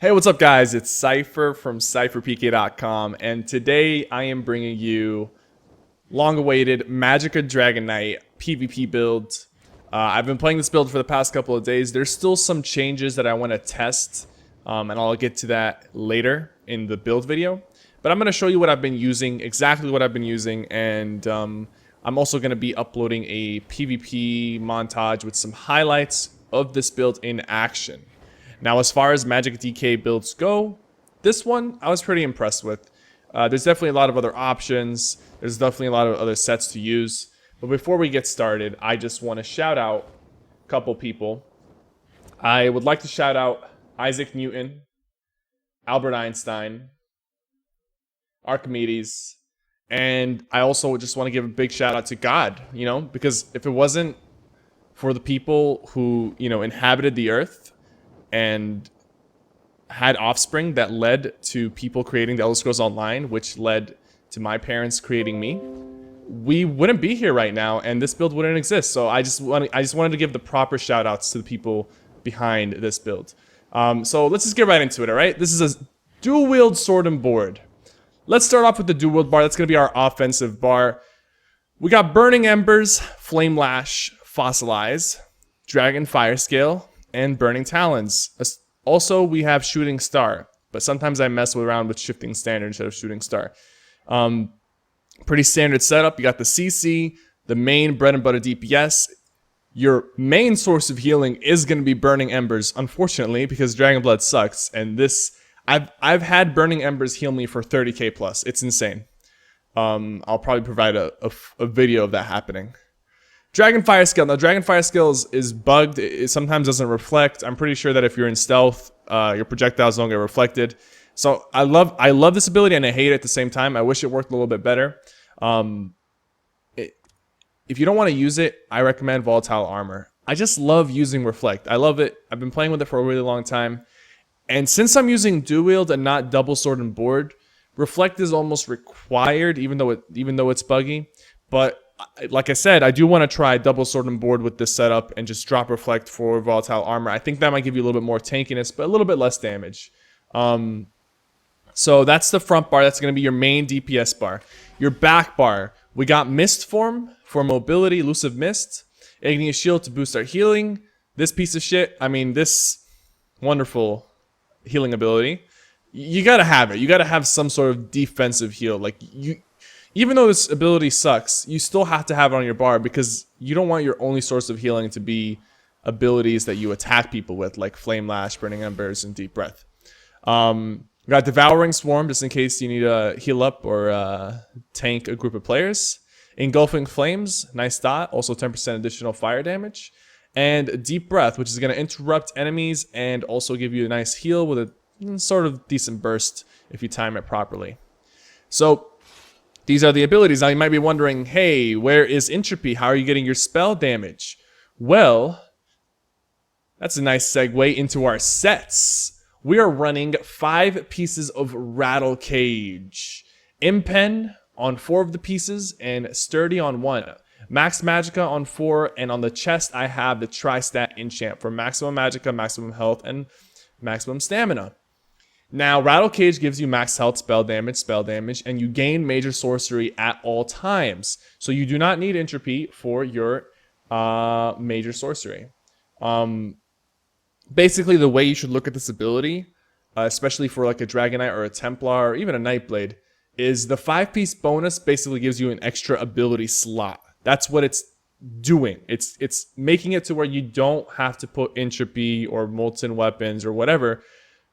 Hey, what's up, guys? It's Cypher from CypherPK.com, and today I am bringing you long-awaited Magicka Dragonknight PvP build. I've been playing this build for the past couple of days. There's still some changes that I want to test, and I'll get to that later in the build video. But I'm going to show you what I've been using, exactly what I've been using, and I'm also going to be uploading a PvP montage with some highlights of this build in action. Now, as far as Magicka DK builds go, this one I was pretty impressed with. There's definitely a lot of other options. There's definitely a lot of other sets to use. But before we get started, I just want to shout out a couple people. I would like to shout out Isaac Newton, Albert Einstein, Archimedes, and I also just want to give a big shout out to God, because if it wasn't for the people who, inhabited the earth and had offspring that led to people creating the Elder Scrolls Online, which led to my parents creating me, we wouldn't be here right now, and this build wouldn't exist. So I just wanted to give the proper shout outs to the people behind this build. So let's just get right into it, alright? This is a dual wield sword and board. Let's start off with the dual wield bar. That's going to be our offensive bar. We got Burning Embers, Flame Lash, Fossilize, Dragon Fire Scale, and Burning Talons. Also, we have Shooting Star, but sometimes I mess around with Shifting Standard instead of Shooting Star. Pretty standard setup. You got the CC, the main bread and butter DPS. Your main source of healing is going to be Burning Embers, unfortunately, because Dragon Blood sucks, and this... I've had Burning Embers heal me for 30k plus. It's insane. I'll probably provide a video of that happening. Dragon Fire Scale. Now, Dragon Fire Scale is bugged. It sometimes doesn't reflect. I'm pretty sure that if you're in stealth, your projectiles don't get reflected. So I love this ability and I hate it at the same time. I wish it worked a little bit better. If you don't want to use it, I recommend Volatile Armor. I just love using Reflect. I love it. I've been playing with it for a really long time. And since I'm using dual wield and not double sword and board, Reflect is almost required, even though it's buggy. But like I said, I do want to try double sword and board with this setup and just drop Reflect for Volatile Armor. I think that might give you a little bit more tankiness, but a little bit less damage. So that's the front bar. That's going to be your main DPS bar. Your back bar, we got Mist Form for mobility, Elusive Mist, Igneous Shield to boost our healing. This piece of shit, this wonderful healing ability, you gotta have it. You gotta have some sort of defensive heal. Like, even though this ability sucks, you still have to have it on your bar because you don't want your only source of healing to be abilities that you attack people with, like Flame Lash, Burning Embers, and Deep Breath. We got Devouring Swarm, just in case you need to heal up or tank a group of players. Engulfing Flames, nice dot, also 10% additional fire damage. And Deep Breath, which is going to interrupt enemies and also give you a nice heal with a sort of decent burst if you time it properly. So these are the abilities. Now you might be wondering, hey, where is Entropy? How are you getting your spell damage? Well, that's a nice segue into our sets. We are running 5 pieces of Rattle Cage. Impen on 4 of the pieces and Sturdy on 1. Max Magicka on 4, and on the chest I have the Tri-Stat Enchant for maximum Magicka, maximum health, and maximum stamina. Now, Rattle Cage gives you max health, spell damage, and you gain major sorcery at all times. So you do not need Entropy for your major sorcery. Basically, the way you should look at this ability, especially for like a Dragonknight or a Templar or even a Nightblade, is the 5-piece bonus basically gives you an extra ability slot. That's what it's doing. It's making it to where you don't have to put Entropy or Molten Weapons or whatever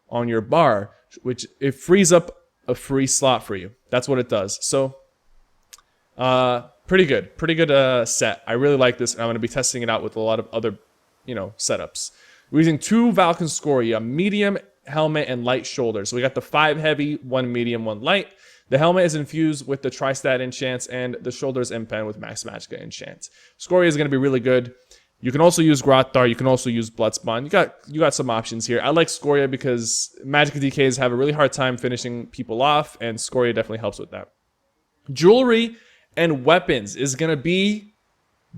on your bar, which it frees up a free slot for you. That's what it does. So, pretty good set. I really like this, and I'm going to be testing it out with a lot of other, setups. We're using 2 Valken Scoria, medium helmet and light shoulder. So we got the 5 heavy, 1 medium, 1 light. The helmet is infused with the Tri-Stat Enchants, and the shoulder is Impen with Max Magicka Enchant. Scoria is going to be really good. You can also use Grotthar. You can also use Bloodspawn. You got some options here. I like Scoria because Magicka DKs have a really hard time finishing people off, and Scoria definitely helps with that. Jewelry and weapons is going to be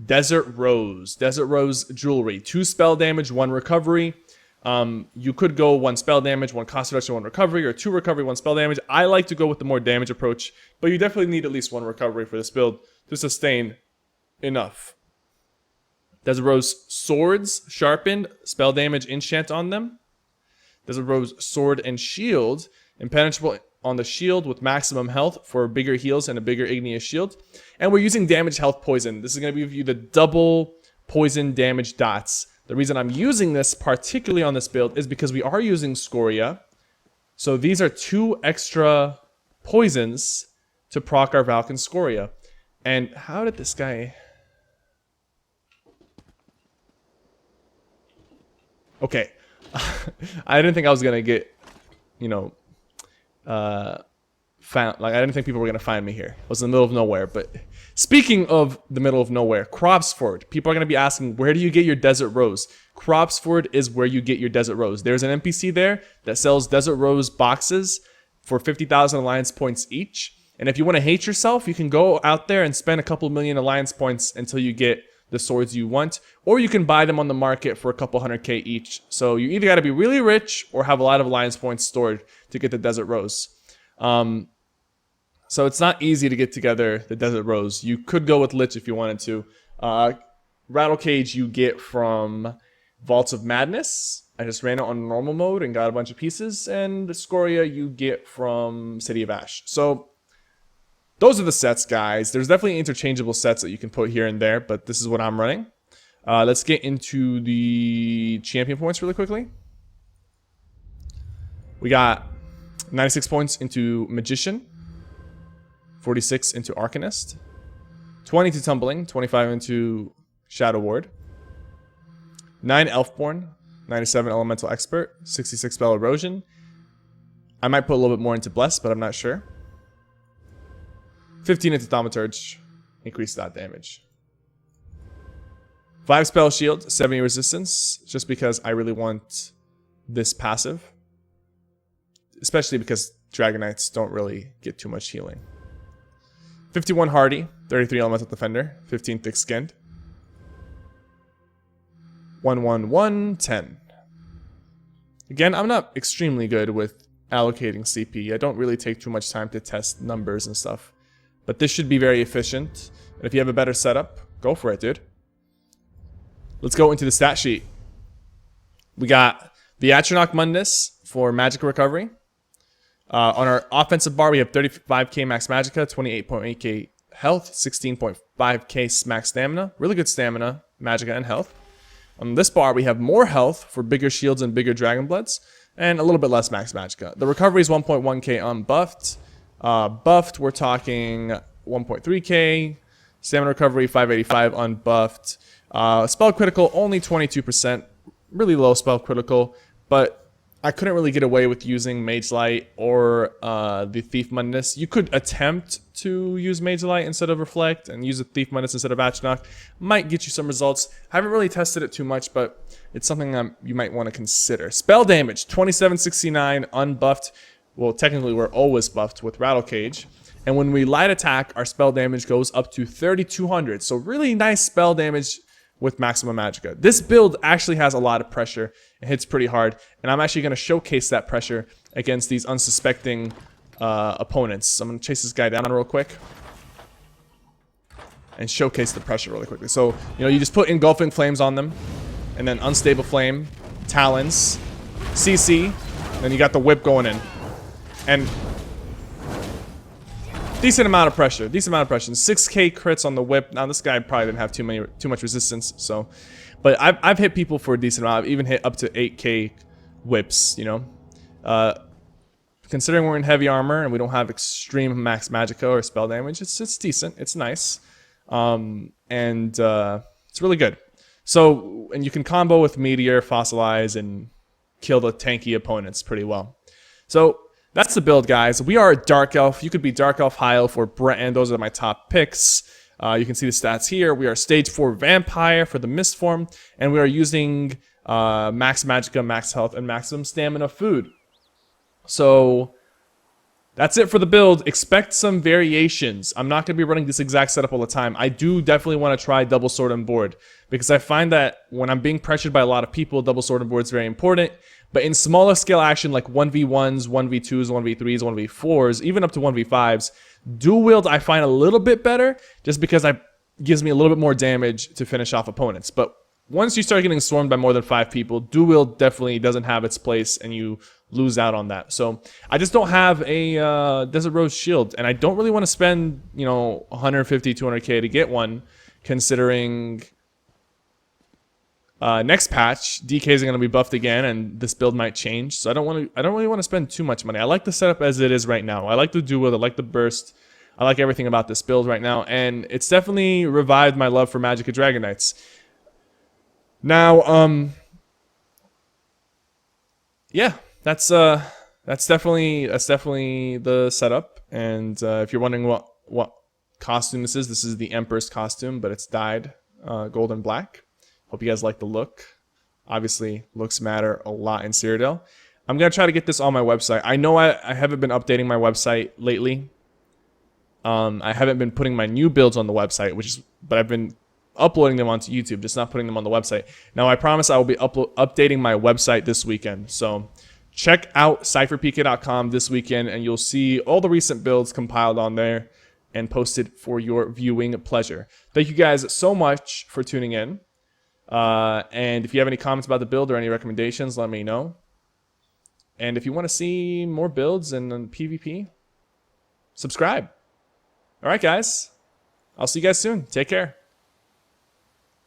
Desert Rose. Desert Rose Jewelry. 2 spell damage, 1 recovery. You could go 1 spell damage, 1 cost reduction, 1 recovery, or 2 recovery, 1 spell damage. I like to go with the more damage approach, but you definitely need at least 1 recovery for this build to sustain enough. Desert Rose swords, sharpened, spell damage enchant on them. Desert Rose sword and shield, impenetrable on the shield with maximum health for bigger heals and a bigger igneous shield. And we're using damage, health, poison. This is going to give you the double poison damage dots. The reason I'm using this particularly on this build is because we are using Scoria. So these are 2 extra poisons to proc our Valken Scoria. And how did this guy... Okay. I didn't think I was going to get, you know, found. Like, I didn't think people were going to find me here. I was in the middle of nowhere. But speaking of the middle of nowhere, Cropsford. People are going to be asking, where do you get your Desert Rose? Cropsford is where you get your Desert Rose. There's an NPC there that sells Desert Rose boxes for 50,000 alliance points each. And if you want to hate yourself, you can go out there and spend a couple million alliance points until you get the swords you want, or you can buy them on the market for a couple 100k each. So you either got to be really rich or have a lot of alliance points stored to get the Desert Rose. So it's not easy to get together the Desert Rose. You could go with Lich if you wanted to. Rattle Cage you get from Vaults of Madness. I just ran it on normal mode and got a bunch of pieces. And the Scoria you get from City of Ash. So those are the sets, guys. There's definitely interchangeable sets that you can put here and there, but this is what I'm running. Let's get into the champion points really quickly. We got 96 points into Magician, 46 into Arcanist, 20 to Tumbling, 25 into Shadow Ward, 9 Elfborn, 97 Elemental Expert, 66 Spell Erosion. I might put a little bit more into Bless, but I'm not sure. 15 into Thaumaturge, increase that damage. 5 Spell Shield, 70 Resistance, just because I really want this passive. Especially because Dragonknights don't really get too much healing. 51 Hardy, 33 Elemental Defender, 15 Thick Skinned. 111, 10. Again, I'm not extremely good with allocating CP. I don't really take too much time to test numbers and stuff. But this should be very efficient. And if you have a better setup, go for it, dude. Let's go into the stat sheet. We got the Atronach Mundus for Magicka Recovery. On our offensive bar, we have 35k max Magicka, 28.8k health, 16.5k max stamina. Really good stamina, Magicka, and health. On this bar, we have more health for bigger shields and bigger Dragon Bloods, and a little bit less max Magicka. The recovery is 1.1k unbuffed. Buffed, we're talking 1.3k. Stamina recovery, 585 unbuffed. Spell critical, only 22%. Really low spell critical, but I couldn't really get away with using Mage Light or the Thief Mundus. You could attempt to use Mage Light instead of Reflect and use the Thief Mundus instead of Atronach. Might get you some results. Haven't really tested it too much, but it's something you might want to consider. Spell damage, 2769 unbuffed. Well, technically, we're always buffed with Rattle Cage. And when we light attack, our spell damage goes up to 3200. So really nice spell damage with maximum Magicka. This build actually has a lot of pressure. It hits pretty hard. And I'm actually going to showcase that pressure against these unsuspecting opponents. So I'm going to chase this guy down real quick and showcase the pressure really quickly. So, you just put Engulfing Flames on them. And then Unstable Flame, Talons, CC. Then you got the whip going in. And decent amount of pressure. 6k crits on the whip. Now this guy probably didn't have too much resistance. So, but I've hit people for a decent amount. I've even hit up to 8k whips. Considering we're in heavy armor and we don't have extreme max Magicka or spell damage, it's decent. It's nice, and it's really good. So, and you can combo with Meteor, Fossilize, and kill the tanky opponents pretty well. So that's the build, guys. We are a Dark Elf. You could be Dark Elf, High Elf, or Breton. Those are my top picks. You can see the stats here. We are Stage 4 Vampire for the Mist form, and we are using max Magicka, max health, and maximum stamina food. So That's it for the build. Expect some variations. I'm not going to be running this exact setup all the time. I do definitely want to try double sword and board because I find that when I'm being pressured by a lot of people, double sword and board is very important. But in smaller scale action like 1v1s, 1v2s, 1v3s, 1v4s, even up to 1v5s, dual wield I find a little bit better just because it gives me a little bit more damage to finish off opponents. But once you start getting swarmed by more than 5 people, dual wield definitely doesn't have its place and you lose out on that. So I just don't have a Desert Rose shield, and I don't really want to spend, you know, 150, 200k to get one, considering next patch DKs are going to be buffed again, and this build might change. So I don't really want to spend too much money. I like the setup as it is right now. I like the dual, I like the burst, I like everything about this build right now, and it's definitely revived my love for Magicka Dragonknights. Now, yeah. That's definitely the setup. And if you're wondering what costume this is the Empress costume, but it's dyed gold and black. Hope you guys like the look. Obviously, looks matter a lot in Cyrodiil. I'm gonna try to get this on my website. I know I haven't been updating my website lately. I haven't been putting my new builds on the website, but I've been uploading them onto YouTube, just not putting them on the website. Now, I promise I will be updating my website this weekend. So check out cypherpk.com this weekend, and you'll see all the recent builds compiled on there and posted for your viewing pleasure. Thank you guys so much for tuning in. And if you have any comments about the build or any recommendations, let me know. And if you want to see more builds and PvP, subscribe. All right, guys. I'll see you guys soon. Take care.